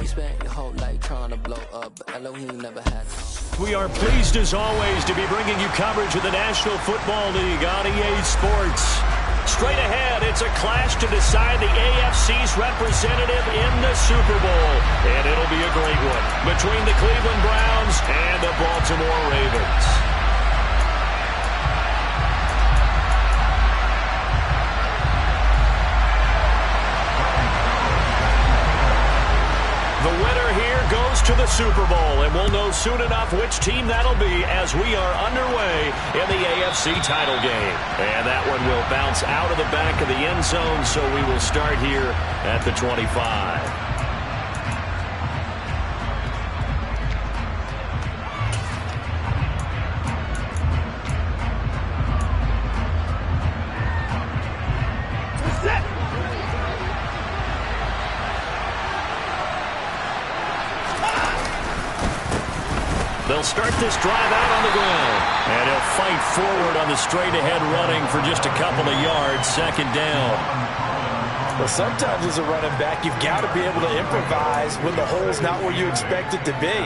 You spent your whole life trying to blow up, but Elohim never had to. We are pleased as always to be bringing you coverage of the National Football League on EA Sports. Straight ahead, it's a clash to decide the AFC's representative in the Super Bowl. And it'll be a great one between the Cleveland Browns and the Baltimore Ravens. The winner here goes to the Super Bowl, and we'll know soon enough which team that'll be as we are underway in the AFC title game. And that one will bounce out of the back of the end zone, so we will start here at the 25. They'll start this drive out on the ground. And he'll fight forward on the straight-ahead running for just a couple of yards, second down. Well, sometimes as a running back, you've got to be able to improvise when the hole's not where you expect it to be.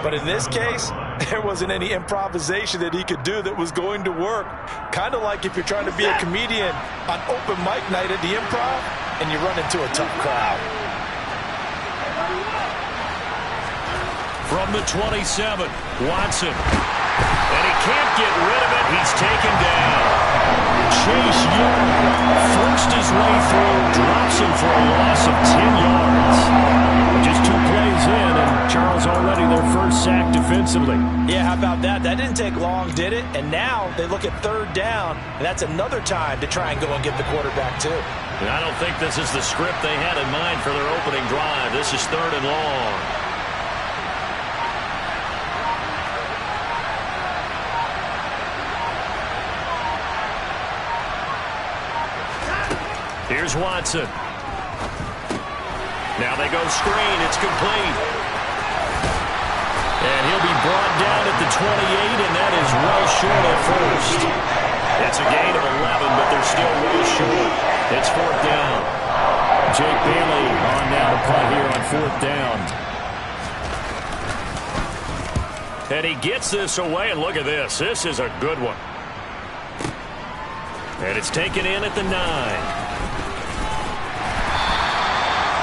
But in this case, there wasn't any improvisation that he could do that was going to work. Kind of like if you're trying to be a comedian on open mic night at the Improv and you run into a tough crowd. From the 27, Watson. And he can't get rid of it. He's taken down. Chase Young forced his way through, drops him for a loss of 10 yards. Just 2 plays in, and Charles already their first sack defensively. Yeah, how about that? That didn't take long, did it? And now they look at third down, and that's another time to try and go and get the quarterback, too. And I don't think this is the script they had in mind for their opening drive. This is third and long. Here's Watson. Now they go screen. It's complete. And he'll be brought down at the 28, and that is well short of first. It's a gain of 11, but they're still well short. It's fourth down. Jake Bailey on now to punt here on fourth down. And he gets this away, and look at this. This is a good one. And it's taken in at the 9.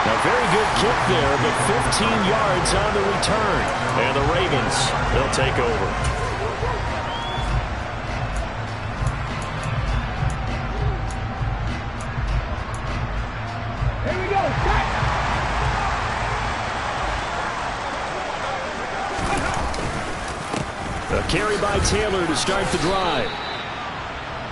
A very good kick there, but 15 yards on the return. And the Ravens, they'll take over. Here we go. A carry by Taylor to start the drive.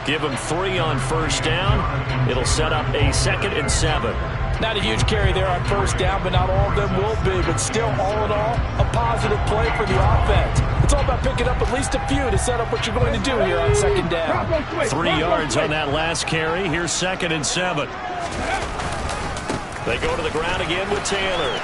Give him 3 on first down. It'll set up a 2nd and 7. Not a huge carry there on first down, but not all of them will be. But still, all in all, a positive play for the offense. It's all about picking up at least a few to set up what you're going to do here on second down. 3 yards on that last carry. Here's 2nd and 7. They go to the ground again with Taylor.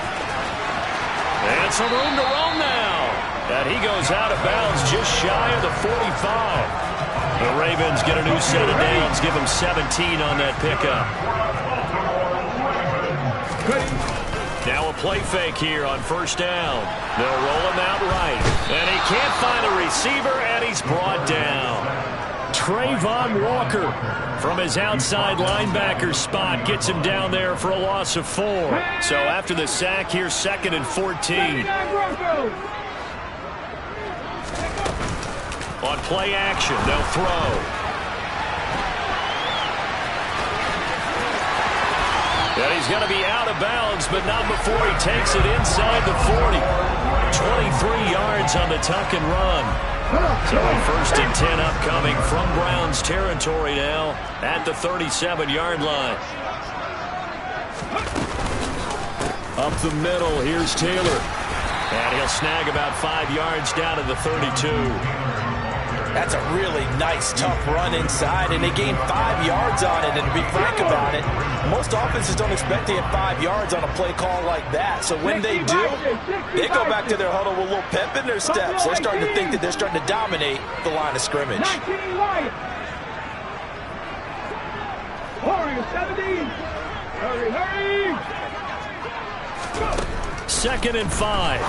And some room to roam now. And he goes out of bounds just shy of the 45. The Ravens get a new set of downs. Give him 17 on that pickup. Now a play fake here on first down. They'll roll him out right. And he can't find a receiver, and he's brought down. Trayvon Walker from his outside linebacker spot gets him down there for a loss of 4. So after the sack, here's 2nd and 14. On play action, they'll throw. And he's going to be out of bounds, but not before he takes it inside the 40. 23 yards on the tuck and run. So a 1st and 10 upcoming from Browns territory now at the 37-yard line. Up the middle, here's Taylor. And he'll snag about 5 yards down to the 32. That's a really nice, tough run inside, and they gained 5 yards on it. And to be frank about it, most offenses don't expect to get 5 yards on a play call like that. So when they do, they go back to their huddle with a little pep in their steps. They're starting to think that they're starting to dominate the line of scrimmage. 17. Hurry, hurry. 2nd and 5.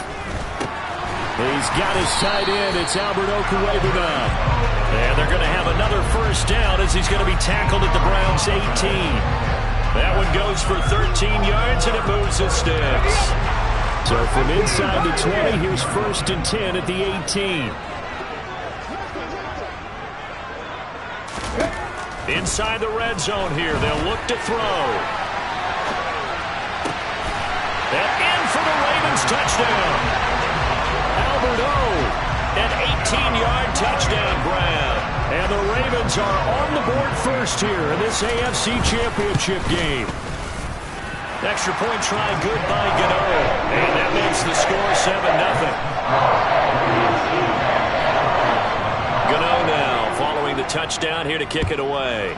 He's got his tight end. It's Albert Okuebu now. And they're going to have another first down as he's going to be tackled at the Browns' 18. That one goes for 13 yards, and it moves the sticks. So from inside the 20, here's 1st and 10 at the 18. Inside the red zone here, they'll look to throw. And in for the Ravens touchdown. Albert O, an 18-yard touchdown grab. And the Ravens are on the board first here in this AFC Championship game. Extra point try good by Gano. And that makes the score 7-0. Gano now following the touchdown here to kick it away.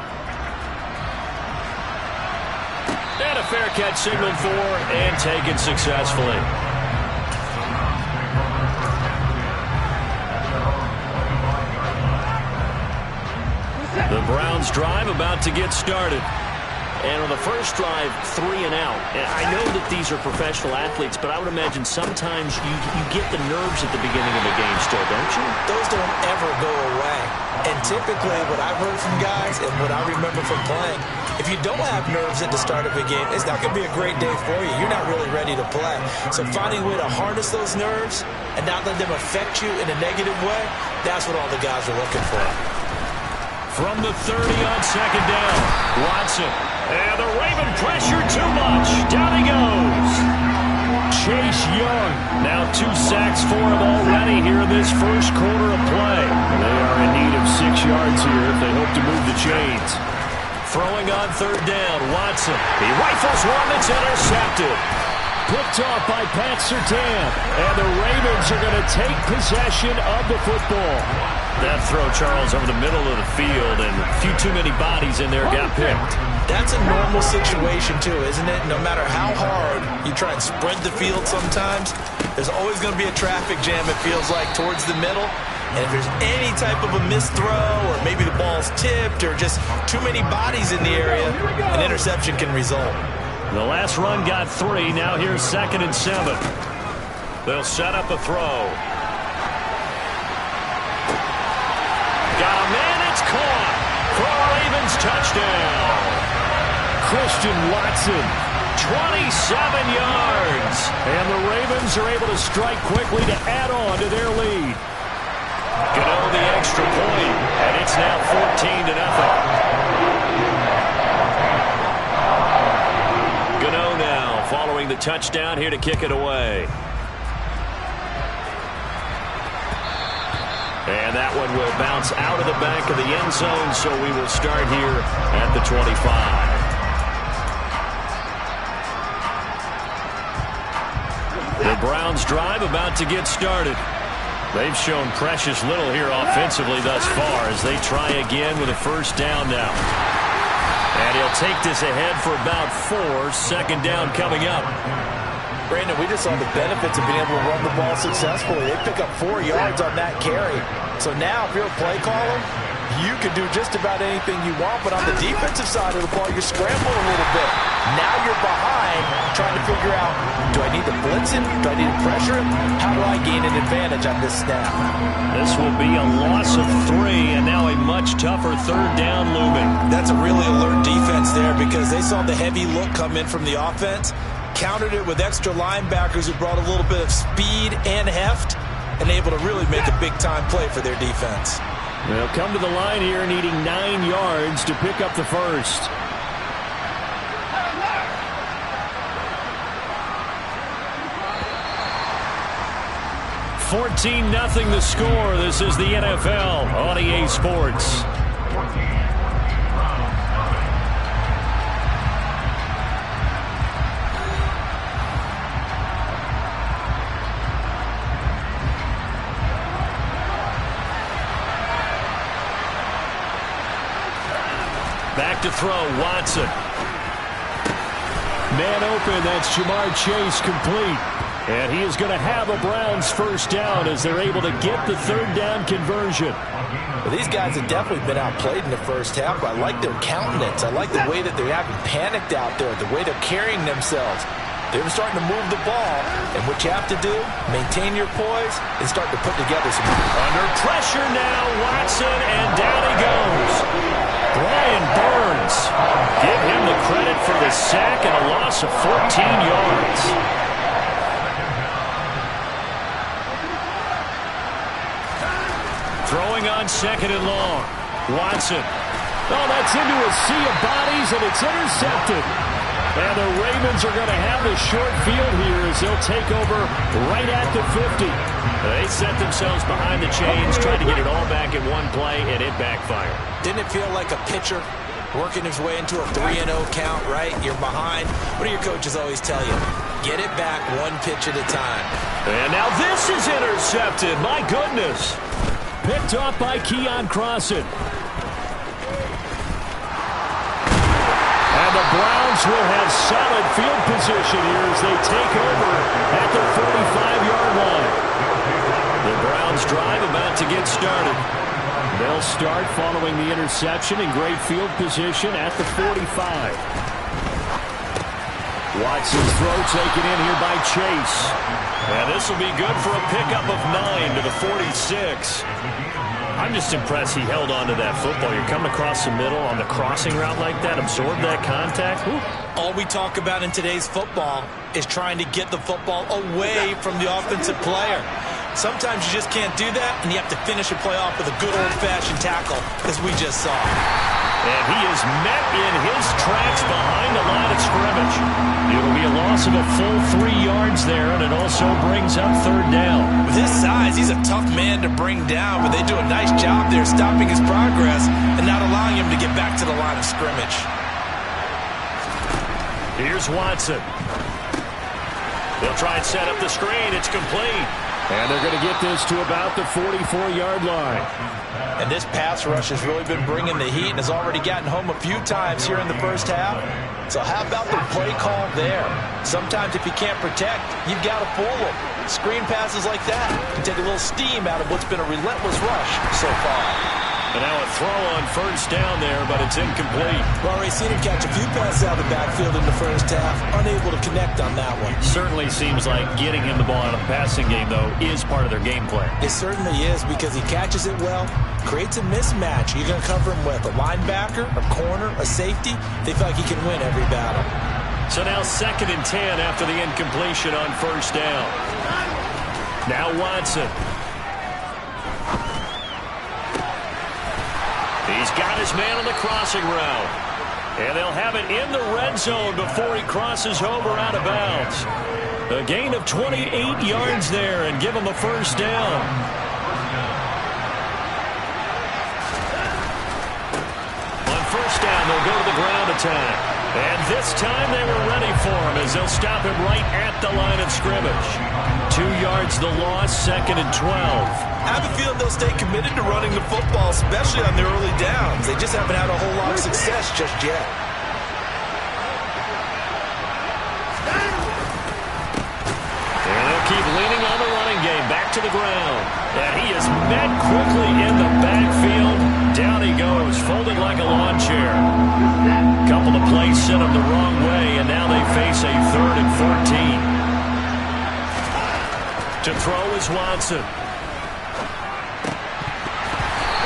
And a fair catch signaled for and taken successfully. The Browns drive about to get started. And on the first drive, 3 and out. And I know that these are professional athletes, but I would imagine sometimes you get the nerves at the beginning of a game still, don't you? Those don't ever go away. And typically what I've heard from guys and what I remember from playing, if you don't have nerves at the start of a game, it's not going to be a great day for you. You're not really ready to play. So finding a way to harness those nerves and not let them affect you in a negative way, that's what all the guys are looking for. From the 30 on 2nd down, Watson. And the Raven pressure too much. Down he goes. Chase Young. Now 2 sacks for him already here in this first quarter of play. They are in need of 6 yards here if they hope to move the chains. Throwing on 3rd down, Watson. He rifles one that's intercepted. Picked off by Pat Surtain. And the Ravens are going to take possession of the football. That throw, Charles, over the middle of the field, and a few too many bodies in there got picked. That's a normal situation, too, isn't it? No matter how hard you try and spread the field sometimes, there's always going to be a traffic jam, it feels like, towards the middle. And if there's any type of a missed throw, or maybe the ball's tipped, or just too many bodies in the area, an interception can result. The last run got 3. Now here's 2nd and 7. They'll set up a throw. Got a man, it's caught for a Ravens touchdown. Christian Watson, 27 yards. And the Ravens are able to strike quickly to add on to their lead. Gano the extra point, and it's now 14-0. Gano now following the touchdown here to kick it away. And that one will bounce out of the back of the end zone, so we will start here at the 25. The Browns drive about to get started. They've shown precious little here offensively thus far as they try again with a first down now. And he'll take this ahead for about 4. 2nd down coming up. Brandon, we just saw the benefits of being able to run the ball successfully. They pick up 4 yards on that carry. So now, if you're a play caller, you can do just about anything you want. But on the defensive side of the ball, you're scrambling a little bit. Now you're behind, trying to figure out, do I need to blitz him? Do I need to pressure him? How do I gain an advantage on this snap? This will be a loss of 3, and now a much tougher 3rd down looming. That's a really alert defense there because they saw the heavy look come in from the offense, countered it with extra linebackers who brought a little bit of speed and heft, and able to really make a big-time play for their defense. They'll come to the line here needing 9 yards to pick up the first. $14-0 the score. This is the NFL on EA Sports. Back to throw, Watson. Man open, that's Jamar Chase complete. And he is going to have a Browns first down as they're able to get the 3rd down conversion. Well, these guys have definitely been outplayed in the first half, but I like their countenance. I like the way that they're having panicked out there, the way they're carrying themselves. They're starting to move the ball, and what you have to do, maintain your poise and start to put together some. Under pressure now, Watson, and down he goes. Brian Burns. Give him the credit for the sack and a loss of 14 yards. Throwing on second and long. Watson. Oh, that's into a sea of bodies, and it's intercepted. And the Ravens are going to have the short field here as they'll take over right at the 50. They set themselves behind the chains, tried to get it all back in one play, and it backfired. Didn't it feel like a pitcher working his way into a 3-0 count, right? You're behind. What do your coaches always tell you? Get it back one pitch at a time. And now this is intercepted. My goodness. Picked off by Keon Crossan. And the Browns will have solid field position here as they take over at the 45-yard line. The Browns drive about to get started. They'll start following the interception in great field position at the 45. Watson's throw taken in here by Chase. And this will be good for a pickup of 9 to the 46. I'm just impressed he held on to that football. You're coming across the middle on the crossing route like that, absorb that contact. Ooh. All we talk about in today's football is trying to get the football away from the offensive player. Sometimes you just can't do that, and you have to finish a play off with a good old-fashioned tackle, as we just saw. And he is met in his tracks behind the line of scrimmage. It'll be a loss of a full 3 yards there, and it also brings up third down. With his size, he's a tough man to bring down, but they do a nice job there stopping his progress and not allowing him to get back to the line of scrimmage. Here's Watson. They'll try and set up the screen. It's complete. And they're going to get this to about the 44-yard line. And this pass rush has really been bringing the heat and has already gotten home a few times here in the first half. So how about the play call there? Sometimes if you can't protect, you've got to fool them. Screen passes like that can take a little steam out of what's been a relentless rush so far. And now a throw on first down there, but it's incomplete. Well, already seen him catch a few passes out of the backfield in the first half. Unable to connect on that one. Certainly seems like getting him the ball out of the passing game, though, is part of their game plan. It certainly is because he catches it well, creates a mismatch. You're going to cover him with a linebacker, a corner, a safety. They feel like he can win every battle. So now 2nd and 10 after the incompletion on first down. Now Watson. He's got his man on the crossing route. And they'll have it in the red zone before he crosses over out of bounds. A gain of 28 yards there and give him a first down. On first down, they'll go to the ground attack. And this time they were ready for him as they'll stop him right at the line of scrimmage. 2 yards the loss, 2nd and 12. I have a feeling they'll stay committed to running the football, especially on their early downs. They just haven't had a whole lot of success just yet. And they'll keep leaning on the running game. Back to the ground. And he is met quickly in the backfield. Down he goes, folded like a lawn chair. Couple of plays sent him the wrong way, and now they face a 3rd and 14. To throw is Watson.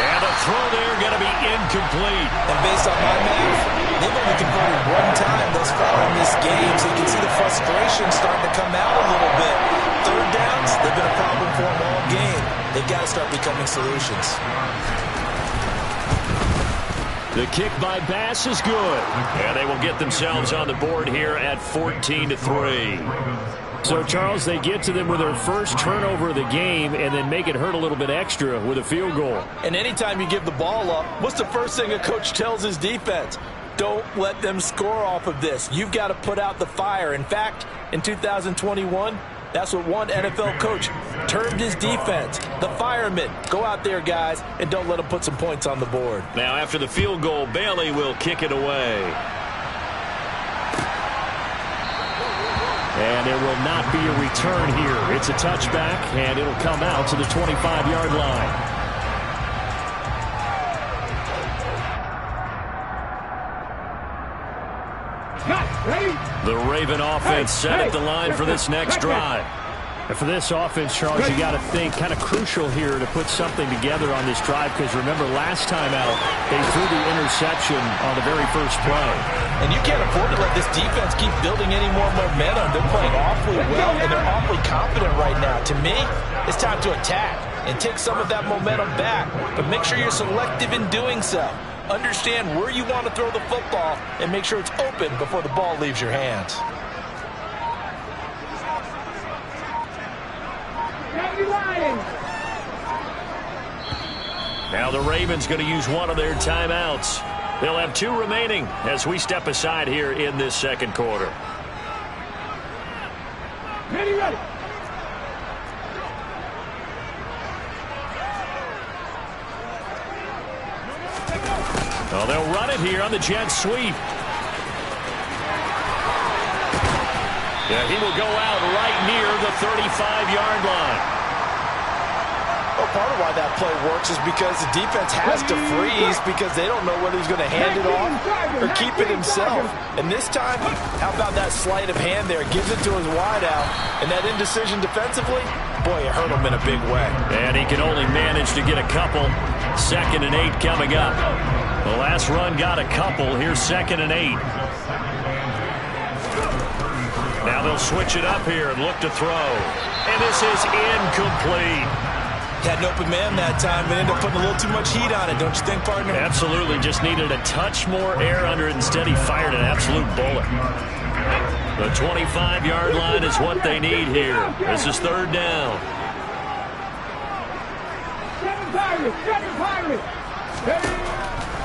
And a throw there going to be incomplete. And based on my math, they've only converted one time thus far in this game, so you can see the frustration starting to come out a little bit. Third downs, they've been a problem for them all game. They've got to start becoming solutions. The kick by Bass is good. And they will get themselves on the board here at 14-3. So, Charles, they get to them with their first turnover of the game and then make it hurt a little bit extra with a field goal. And anytime you give the ball up, what's the first thing a coach tells his defense? Don't let them score off of this. You've got to put out the fire. In fact, in 2021, that's what one NFL coach termed his defense, the firemen. Go out there, guys, and don't let them put some points on the board. Now, after the field goal, Bailey will kick it away. And there will not be a return here. It's a touchback, and it'll come out to the 25-yard line. Ready? The Raven offense set at the line for this next drive. And for this offense, Charles, you got to think kind of crucial here to put something together on this drive, because remember last time out they threw the interception on the very first play. And you can't afford to let this defense keep building any more momentum. They're playing awfully well, and they're awfully confident right now. To me, it's time to attack and take some of that momentum back, but make sure you're selective in doing so. Understand where you want to throw the football and make sure it's open before the ball leaves your hands. Now the Ravens going to use one of their timeouts. They'll have 2 remaining as we step aside here in this second quarter. Ready. Well, they'll run it here on the jet sweep. Yeah, he will go out right near the 35-yard line. Well, part of why that play works is because the defense has to freeze because they don't know whether he's going to hand it off or keep it himself. And this time, how about that sleight of hand there? Gives it to his wideout. And that indecision defensively, boy, it hurt him in a big way. And he can only manage to get a couple. 2nd and 8 coming up. The last run got a couple. Here's 2nd and 8. Now they'll switch it up here and look to throw. And this is incomplete. Had an open man that time, but ended up putting a little too much heat on it, don't you think, partner? Absolutely. Just needed a touch more air under it. Instead, he fired an absolute bullet. The 25-yard line is what they need here. This is 3rd down.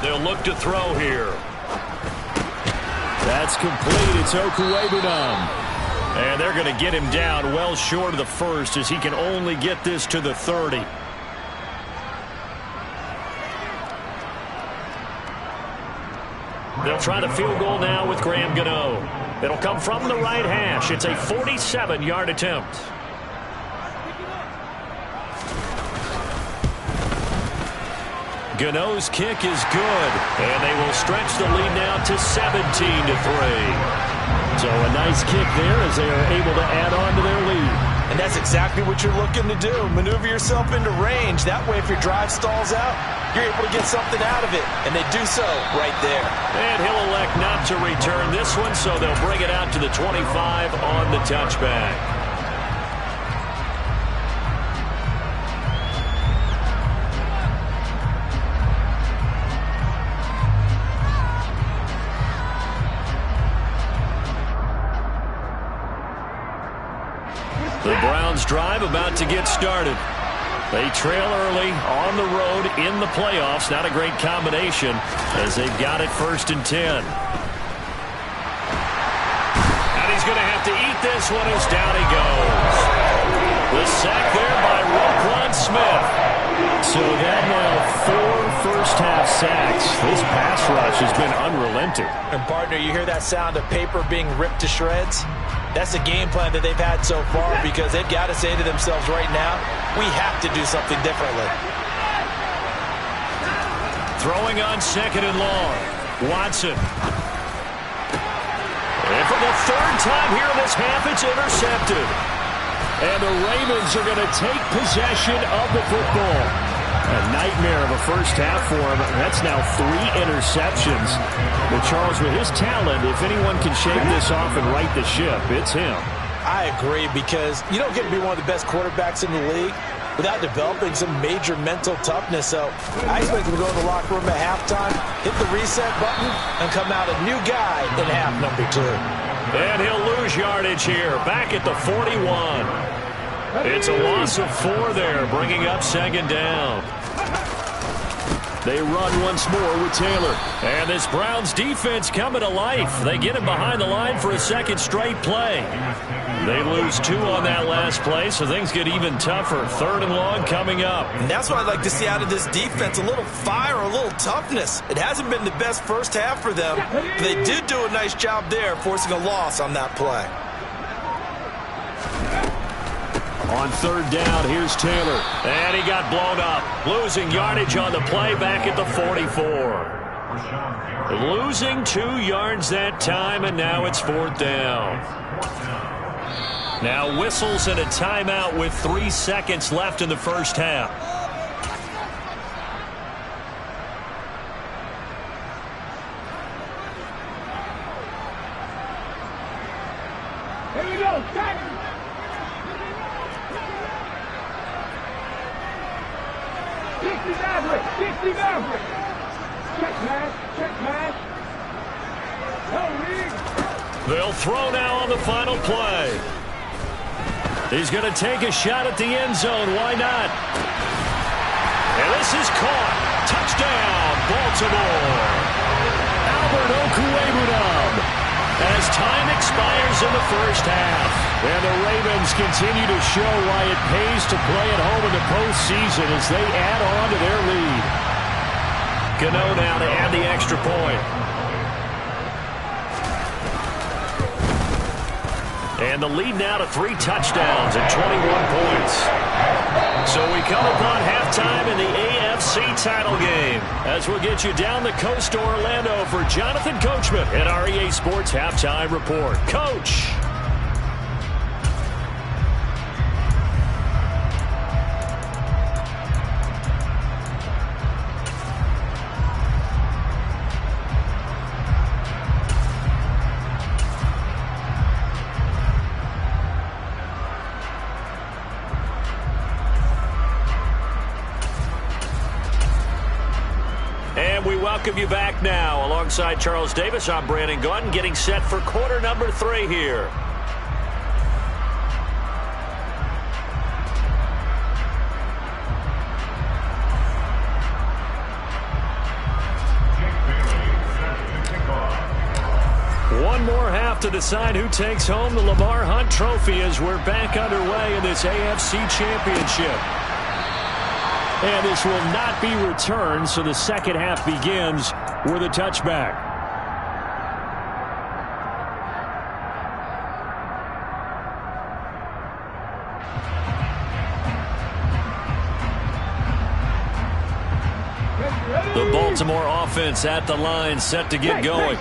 They'll look to throw here. That's complete. It's Okuwebunam. And they're going to get him down well short of the first, as he can only get this to the 30. They'll try the field goal now with Graham Gano. It'll come from the right hash. It's a 47-yard attempt. Gano's kick is good, and they will stretch the lead now to 17-3. So a nice kick there as they are able to add on to their lead. And that's exactly what you're looking to do. Maneuver yourself into range. That way, if your drive stalls out, you're able to get something out of it. And they do so right there. And he'll elect not to return this one, so they'll bring it out to the 25 on the touchback. The Browns drive about to get started. They trail early on the road in the playoffs. Not a great combination as they've got it 1st and 10. And he's going to have to eat this one as down he goes. The sack there by Roquan Smith. So that now 4 first-half sacks. This pass rush has been unrelenting. And, partner, you hear that sound of paper being ripped to shreds? That's the game plan that they've had so far, because they've got to say to themselves right now, we have to do something differently. Throwing on 2nd and long. Watson. And for the 3rd time here in this half, it's intercepted. And the Ravens are going to take possession of the football. A nightmare of a first half for him. That's now 3 interceptions. But Charles, with his talent, if anyone can shake this off and right the ship, it's him. I agree, because you don't get to be one of the best quarterbacks in the league without developing some major mental toughness. So I expect him to go in the locker room at halftime, hit the reset button, and come out a new guy in half number 2. And he'll lose yardage here, back at the 41. It's a loss of 4 there, bringing up 2nd down. They run once more with Taylor. And this Browns defense coming to life. They get him behind the line for a 2nd straight play. They lose 2 on that last play, so things get even tougher. 3rd and long coming up. And that's what I'd like to see out of this defense, a little fire, a little toughness. It hasn't been the best first half for them, but they did do a nice job there, forcing a loss on that play. On 3rd down, here's Taylor. And he got blown up. Losing yardage on the play back at the 44. Losing 2 yards that time, and now it's 4th down. Now whistles and a timeout with 3 seconds left in the first half. Here we go, Jack. 60 Maverick, 60 Maverick. Check man. No lead. They'll throw now on the final play. He's going to take a shot at the end zone. Why not? And this is caught. Touchdown, Baltimore. Albert Okwuegbunam. As time expires in the first half. And the Ravens continue to show why it pays to play at home in the postseason as they add on to their lead. Gano now to add the extra point. And the lead now to 3 touchdowns and 21 points. So we come upon halftime in the AFC title game as we'll get you down the coast to Orlando for Jonathan Coachman at our EA Sports Halftime Report. Coach. We welcome you back now. Alongside Charles Davis, I'm Brandon Gaudin, getting set for quarter number 3 here. One more half to decide who takes home the Lamar Hunt Trophy as we're back underway in this AFC Championship. And this will not be returned, so the second half begins with a touchback. The Baltimore offense at the line, set to get going.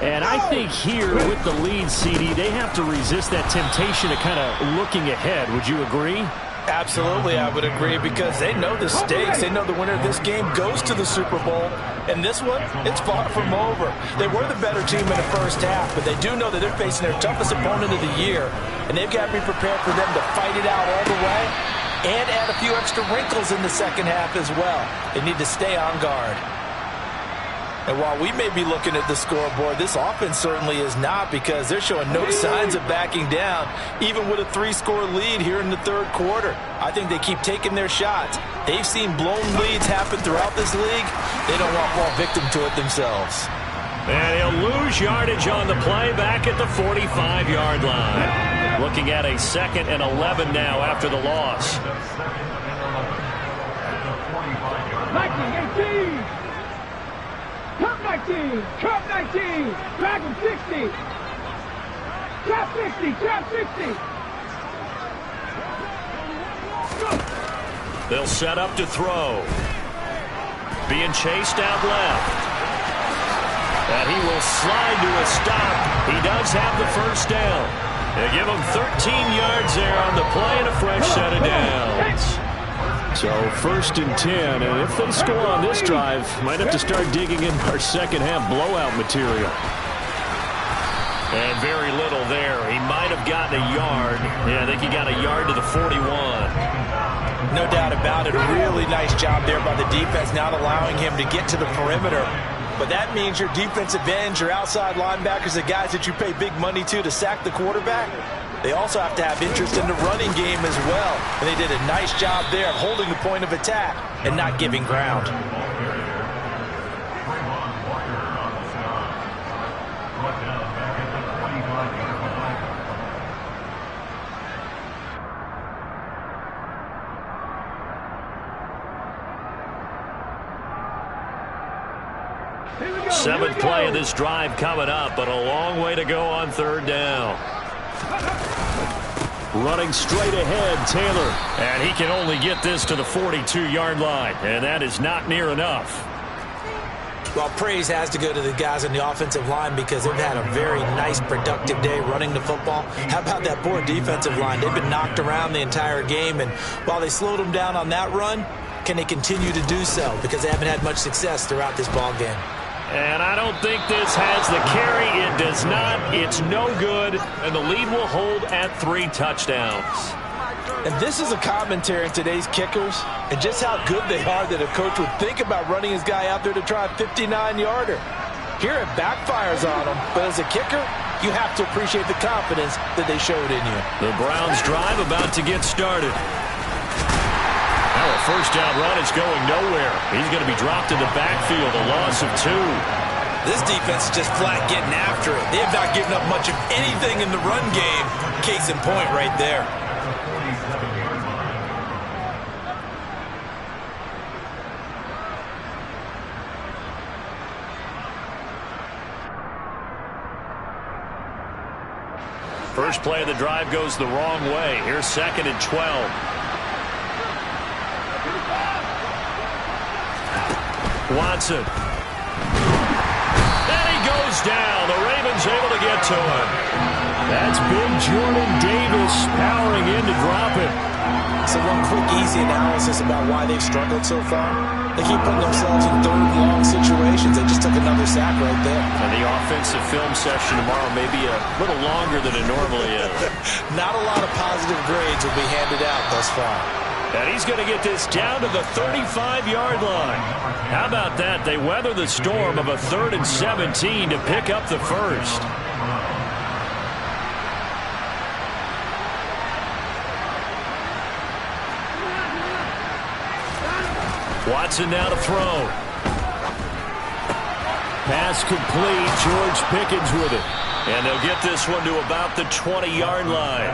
And I think here with the lead, CD, they have to resist that temptation of kind of looking ahead. Would you agree? Absolutely, I would agree, because they know the stakes. They know the winner of this game goes to the Super Bowl. And this one, it's far from over. They were the better team in the first half, but they do know that they're facing their toughest opponent of the year. And they've got to be prepared for them to fight it out all the way and add a few extra wrinkles in the second half as well. They need to stay on guard. And while we may be looking at the scoreboard, this offense certainly is not, because they're showing no signs of backing down, even with a 3-score lead here in the third quarter. I think they keep taking their shots. They've seen blown leads happen throughout this league. They don't want to fall victim to it themselves. And he'll lose yardage on the play back at the 45-yard line. Looking at a 2nd and 11 now after the loss. 19, 18. Cup 19, Cup 19, back in 60, Cap 60, Cap 60. They'll set up to throw. Being chased out left. And he will slide to a stop. He does have the first down. They give him 13 yards there on the play and a fresh set of downs. So 1st and 10, and if they score on this drive, might have to start digging in our second half blowout material. And very little there. He might have gotten a yard. Yeah, I think he got a yard to the 41. No doubt about it. A really nice job there by the defense, not allowing him to get to the perimeter. But that means your defensive ends, your outside linebackers, the guys that you pay big money to sack the quarterback, they also have to have interest in the running game as well. And they did a nice job there of holding the point of attack and not giving ground. Seventh play of this drive coming up, but a long way to go on 3rd down. Running straight ahead, Taylor. And he can only get this to the 42-yard line, and that is not near enough. Well, praise has to go to the guys on the offensive line because they've had a very nice, productive day running the football. How about that poor defensive line? They've been knocked around the entire game, and while they slowed them down on that run, can they continue to do so? Because they haven't had much success throughout this ball game. And I don't think this has the carry. It does not. It's no good, and the lead will hold at 3 touchdowns. And this is a commentary on today's kickers and just how good they are that a coach would think about running his guy out there to try a 59-yarder. Here it backfires on him, but as a kicker, you have to appreciate the confidence that they showed in you. The Browns drive about to get started. Now a first down run is going nowhere. He's going to be dropped in the backfield, a loss of 2. This defense is just flat getting after it. They have not given up much of anything in the run game. Case in point right there. First play of the drive goes the wrong way. Here's 2nd and 12. Watson. And he goes down. The Ravens able to get to him. That's big Jordan Davis powering in to drop it. So one quick, easy analysis about why they've struggled so far. They keep putting themselves in 3rd and long situations. They just took another sack right there. And the offensive film session tomorrow may be a little longer than it normally is. Not a lot of positive grades will be handed out thus far. And he's going to get this down to the 35-yard line. How about that? They weather the storm of a 3rd and 17 to pick up the first. Watson now to throw. Pass complete. George Pickens with it. And they'll get this one to about the 20-yard line.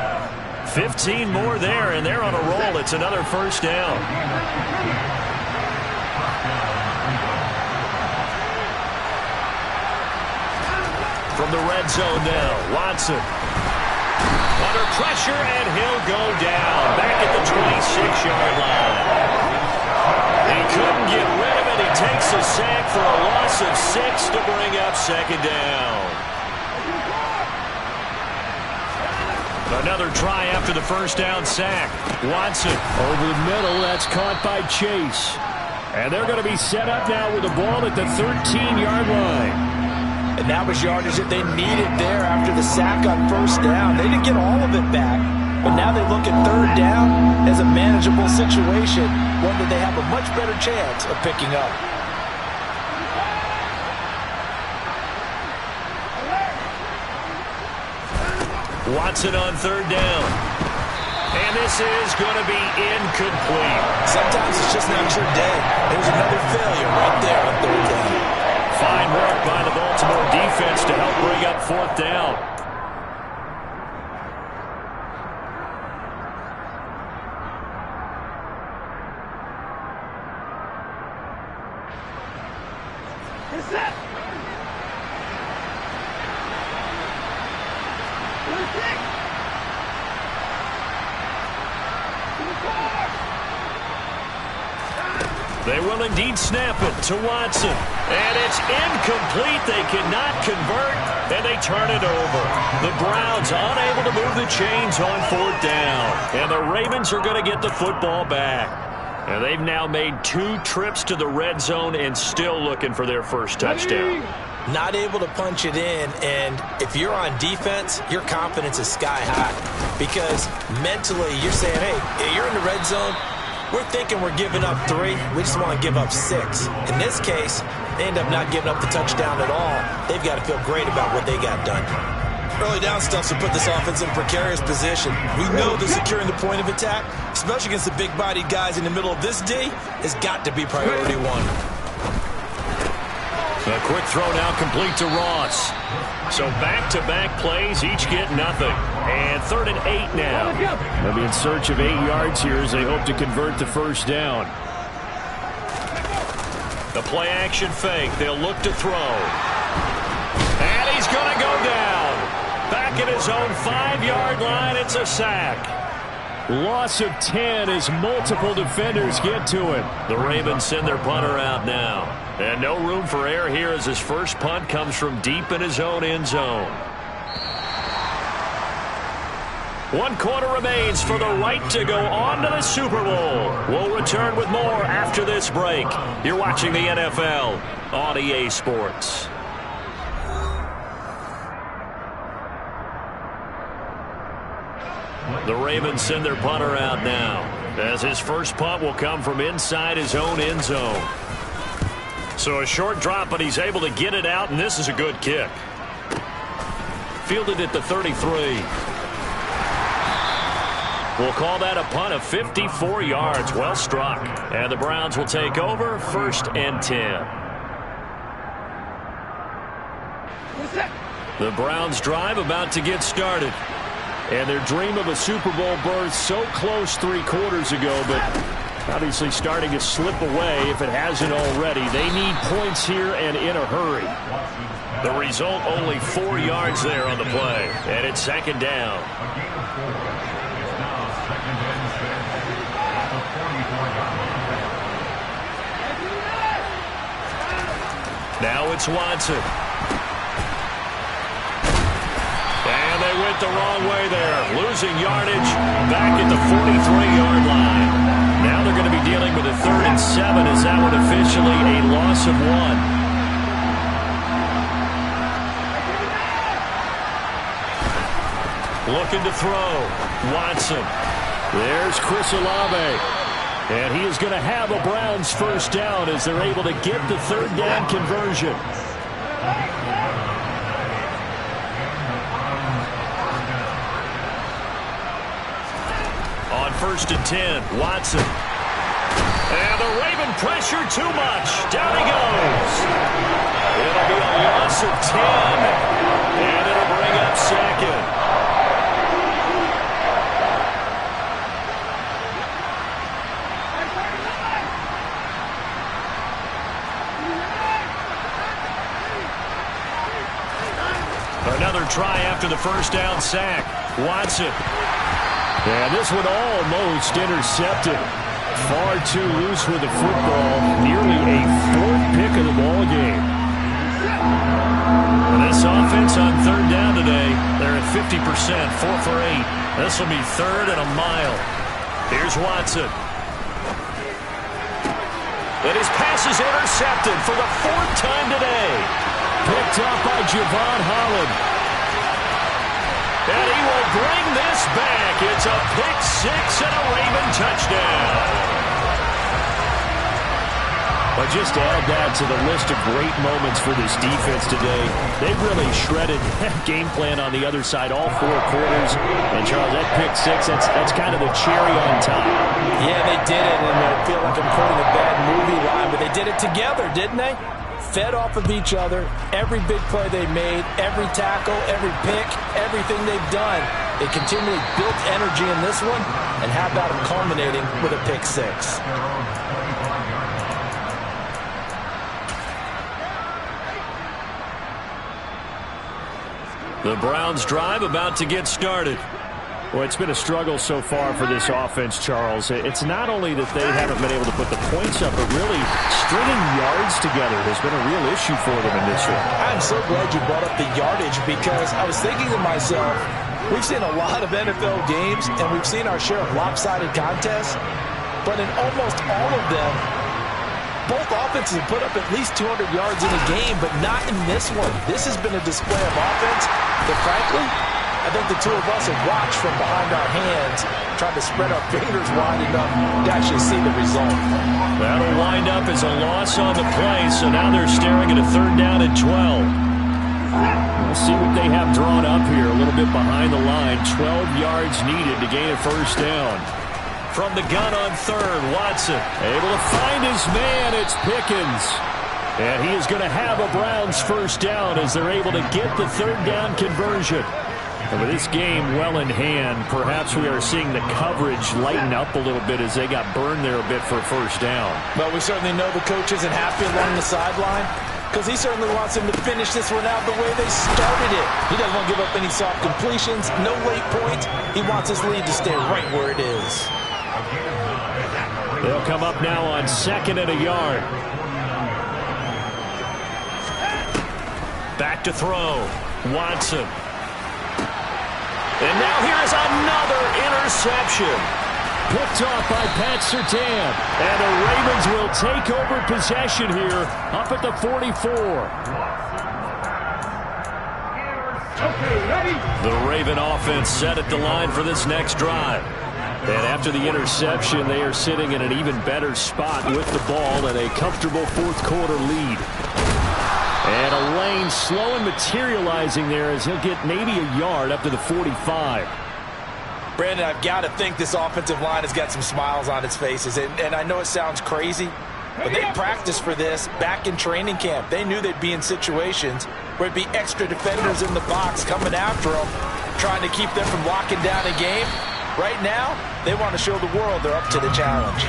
15 more there, and they're on a roll. It's another first down. From the red zone now, Watson. Under pressure, and he'll go down. Back at the 26-yard line. He couldn't get rid of it. He takes a sack for a loss of 6 to bring up 2nd down. Another try after the first down sack. Watson. Over the middle, that's caught by Chase. And they're going to be set up now with the ball at the 13-yard line. And that was yardage that they needed there after the sack on first down. They didn't get all of it back, but now they look at 3rd down as a manageable situation, one that they have a much better chance of picking up. Watson on 3rd down. And this is going to be incomplete. Sometimes it's just not your day. There's another failure right there on 3rd down. Fine work by the Baltimore defense to help bring up 4th down. They will indeed snap it to Watson. And it's incomplete. They cannot convert, and they turn it over. The Browns unable to move the chains on 4th down. And the Ravens are going to get the football back. And they've now made 2 trips to the red zone and still looking for their first touchdown. Not able to punch it in, and if you're on defense, your confidence is sky high. Because mentally, you're saying, hey, you're in the red zone. We're thinking we're giving up 3. We just want to give up 6. In this case, they end up not giving up the touchdown at all. They've got to feel great about what they got done. Early down stuff to put this offense in a precarious position. We know that securing the point of attack, especially against the big-bodied guys in the middle of this D, has got to be priority 1. A quick throw now complete to Ross. So back-to-back plays, each get nothing. And 3rd and 8 now. They'll be in search of 8 yards here as they hope to convert the first down. The play-action fake. They'll look to throw. And he's going to go down. Back at his own 5-yard line, it's a sack. Loss of 10 as multiple defenders get to him. The Ravens send their punter out now. And no room for error here as his first punt comes from deep in his own end zone. 1 quarter remains for the right to go on to the Super Bowl. We'll return with more after this break. You're watching the NFL on EA Sports. The Ravens send their punter out now, as his first punt will come from inside his own end zone. So a short drop, but he's able to get it out, and this is a good kick. Fielded at the 33. We'll call that a punt of 54 yards. Well struck. And the Browns will take over, 1st and 10. The Browns drive about to get started. And their dream of a Super Bowl berth so close 3 quarters ago, but obviously starting to slip away if it hasn't already. They need points here and in a hurry. The result, only 4 yards there on the play. And it's 2nd down. Now it's Watson. And they went the wrong way there. Losing yardage back at the 43-yard line. Now they're going to be dealing with a 3rd and 7 as that one officially a loss of 1. Looking to throw. Watson. There's Chris Olave. And he is going to have a Browns first down as they're able to get the 3rd down conversion. On 1st and 10, Watson. And the Raven pressure too much. Down he goes. It'll be a loss of 10. And it'll bring up 2nd. Another try after the first down sack. Watson. And this one almost intercepted. Far too loose with the football. Nearly a 4th pick of the ball game. This offense on 3rd down today, they're at 50%, 4 for 8. This will be 3rd and a mile. Here's Watson. And his pass is intercepted for the 4th time today. Picked up by Javon Holland. And he will bring this back. It's a pick 6 and a Raven touchdown. But just to add that to the list of great moments for this defense today, they really shredded that game plan on the other side all 4 quarters. And, Charles, that pick 6, that's kind of the cherry on top. Yeah, they did it, and I feel like I'm quoting a bad movie line, but they did it together, didn't they? Fed off of each other, every big play they made, every tackle, every pick, everything they've done. They continually built energy in this one, and how about it culminating with a pick 6? The Browns drive about to get started. Well, it's been a struggle so far for this offense, Charles. It's not only that they haven't been able to put the points up, but really stringing yards together has been a real issue for them in this one. I'm so glad you brought up the yardage because I was thinking to myself, we've seen a lot of NFL games and we've seen our share of lopsided contests, but in almost all of them, both offenses have put up at least 200 yards in a game, but not in this one. This has been a display of offense that, frankly, I think the two of us have watched from behind our hands, trying to spread our fingers wide enough to actually see the result. That'll wind up as a loss on the play, so now they're staring at a 3rd down and 12. We'll see what they have drawn up here, a little bit behind the line. 12 yards needed to gain a first down. From the gun on 3rd, Watson. Able to find his man, it's Pickens. And he is going to have a Browns first down as they're able to get the 3rd down conversion. And with this game well in hand, perhaps we are seeing the coverage lighten up a little bit as they got burned there a bit for a first down. Well, we certainly know the coach isn't happy along the sideline. because he certainly wants them to finish this one out the way they started it. He doesn't want to give up any soft completions, no late points. He wants his lead to stay right where it is. They'll come up now on 2nd and a yard. Back to throw. Watson. And now here is another interception. Picked off by Pat Surtain. And the Ravens will take over possession here up at the 44. Okay, ready? The Raven offense set at the line for this next drive. And after the interception, they are sitting in an even better spot with the ball and a comfortable fourth-quarter lead. And a lane slow and materializing there as he'll get maybe a yard up to the 45. Brandon, I've got to think this offensive line has got some smiles on its faces. And I know it sounds crazy, but they practiced for this back in training camp. They knew they'd be in situations where it'd be extra defenders in the box coming after them, trying to keep them from locking down a game. Right now, they want to show the world they're up to the challenge.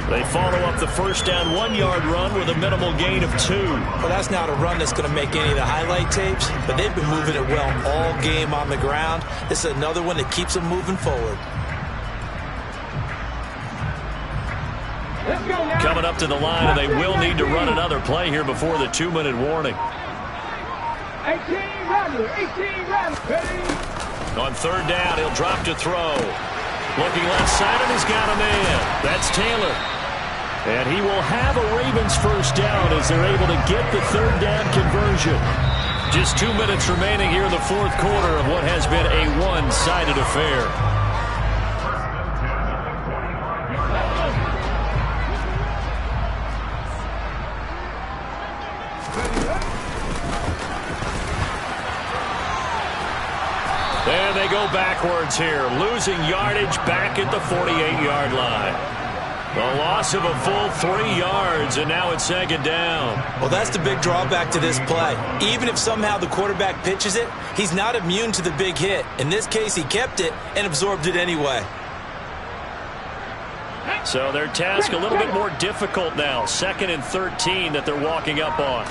They follow up the first down 1-yard run with a minimal gain of 2. Well, that's not a run that's going to make any of the highlight tapes, but they've been moving it well all game on the ground. This is another one that keeps them moving forward. Let's go now. Coming up to the line, and they will need to run another play here before the 2-minute warning. 18 Rattler, 18 Rattler. Ready? On 3rd down, he'll drop to throw. Looking left side, and he's got a man. That's Taylor. And he will have a Ravens first down as they're able to get the 3rd down conversion. Just 2 minutes remaining here in the 4th quarter of what has been a one-sided affair. And they go backwards here, losing yardage back at the 48-yard line. A loss of a full 3 yards, and now it's 2nd down. Well, that's the big drawback to this play. Even if somehow the quarterback pitches it, he's not immune to the big hit. In this case, he kept it and absorbed it anyway. So their task a little bit more difficult now. 2nd and 13 that they're walking up on.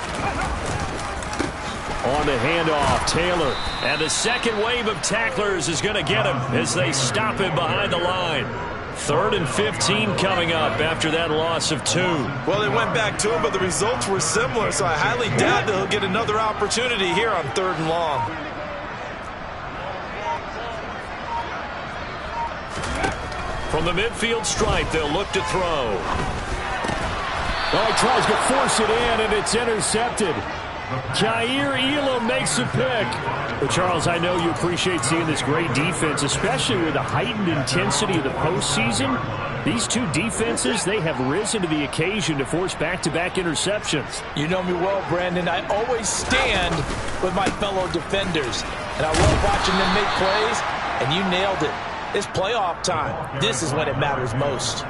On the handoff, Taylor. And the second wave of tacklers is going to get him as they stop him behind the line. 3rd and 15 coming up after that loss of 2. Well, they went back to him, but the results were similar, so I highly doubt that he'll get another opportunity here on 3rd and long. From the midfield stripe, they'll look to throw. Oh, he tries to force it in, and it's intercepted. Jair Elam makes a pick. But Charles, I know you appreciate seeing this great defense, especially with the heightened intensity of the postseason. These two defenses, they have risen to the occasion to force back-to-back interceptions. You know me well, Brandon. I always stand with my fellow defenders. And I love watching them make plays, and you nailed it. It's playoff time. This is when it matters most.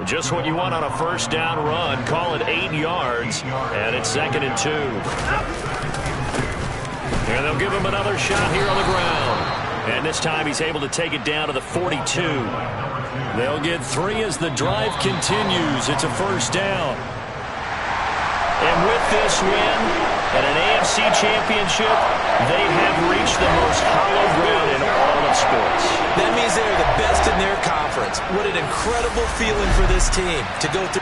Just what you want on a first down run. Call it 8 yards, and it's 2nd and 2. And they'll give him another shot here on the ground. And this time he's able to take it down to the 42. They'll get 3 as the drive continues. It's a first down. And with this win and an AFC championship, they have reached the most hallowed ground in all of sports. That means they are the best in their conference. What an incredible feeling for this team to go through.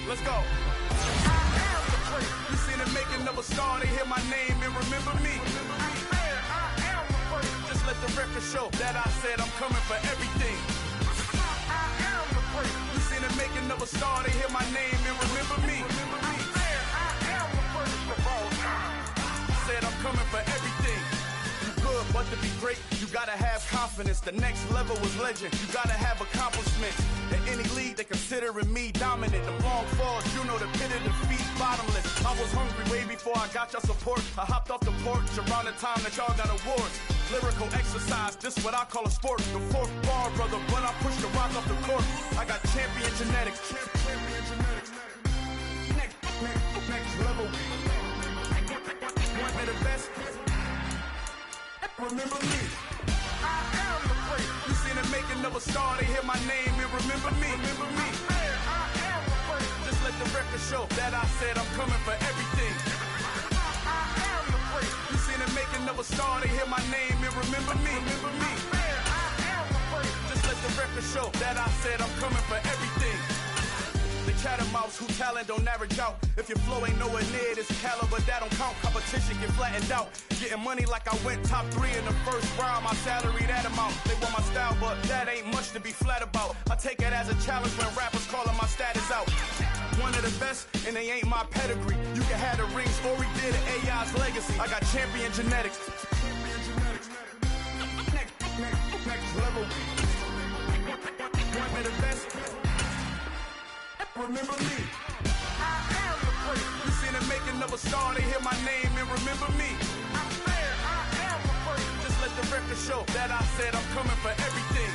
Let's go. You seen the making of a star, they hear my name and remember me. Just let the record show that I said I'm coming for everything. You seen the making of a star, they hear my name and remember me. Said I'm coming for everything. You good, but to be great, you gotta have confidence. The next level was legend. You gotta have accomplishments. In any league, they considering me dominant. The long falls, you know the pit of defeat, bottomless. I was hungry way before I got your support. I hopped off the porch around the time that y'all got awards. Lyrical exercise, this what I call a sport. The fourth bar, brother, when I push the rock off the court. I got champion genetics. Next level. One of the best. Remember me. I am the great. You seen the making of a star, they hear my name and remember me. Remember me. I am the great. Just let the record show that I said I'm coming for everything. I am the great. You seen the making of a star, they hear my name and remember me. Remember me. I am the great. Just let the record show that I said I'm coming for everything. The catamounts who talent don't average out. If your flow ain't nowhere near this caliber, that don't count. Competition get flattened out. Getting money like I went top 3 in the first round. My salary that amount. They want my style, but that ain't much to be flat about. I take it as a challenge when rappers calling my status out. One of the best, and they ain't my pedigree. You can have the rings, or we did it, AI's legacy. I got champion genetics. Next level. One of the best. Remember me. I am the great. You seen the making of a star, they hear my name and remember me. I am the great. Just let the record show that I said I'm coming for everything.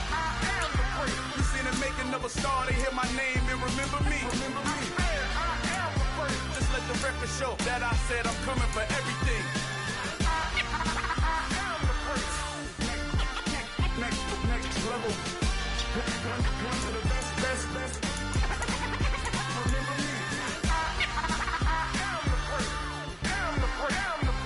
I am the great. You seen the making of a star, they hear my name and remember me. Remember me. I am the great. Just let the record show that I said I'm coming for everything.